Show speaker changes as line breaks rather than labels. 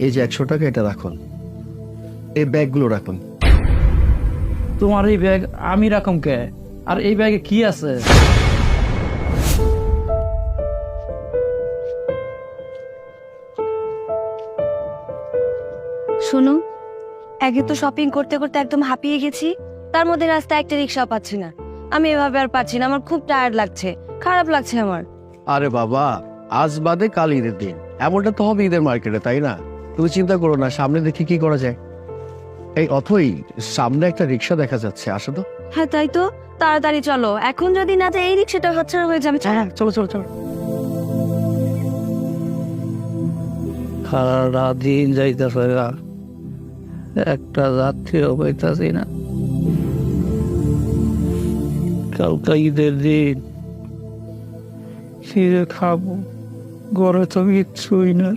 এই যে 100 টাকা, এটা রাখুন। এই ব্যাগগুলো রাখুন।
তোমার এই ব্যাগ আমি রাখুম কে? আর এই ব্যাগে কি আছে?
শোনো, একে তো শপিং করতে করতে একদম হাঁপিয়ে গেছি, তার মধ্যে রাস্তায় একটা রিক্সা পাচ্ছি না। আমি এভাবে আর পাচ্ছি না, আমার খুব টায়ার্ড লাগছে, খারাপ লাগছে আমার।
আরে বাবা, আজ বাদে কাল ঈদের দিন, এমনটা তো হবে ঈদের মার্কেটে, তাই না? তুমি চিন্তা করো না, সামনে দেখি কি করা যায়। এই অথই, সামনে একটা রিক্সা দেখা যাচ্ছে, আসো তো।
হ্যাঁ তাই তো, তাড়াতাড়ি চলো, এখন যদি না যাই এই রিক্সাটা হাতছাড়া হয়ে যাবে।
হ্যাঁ চলো চলো চলো। সারা দিন যাইতেছে, একটা যাত্রীও পাইতাছি না। কালকা ঈদের দিন, কি যে খাবো, ঘরে তো কিচ্ছুই না।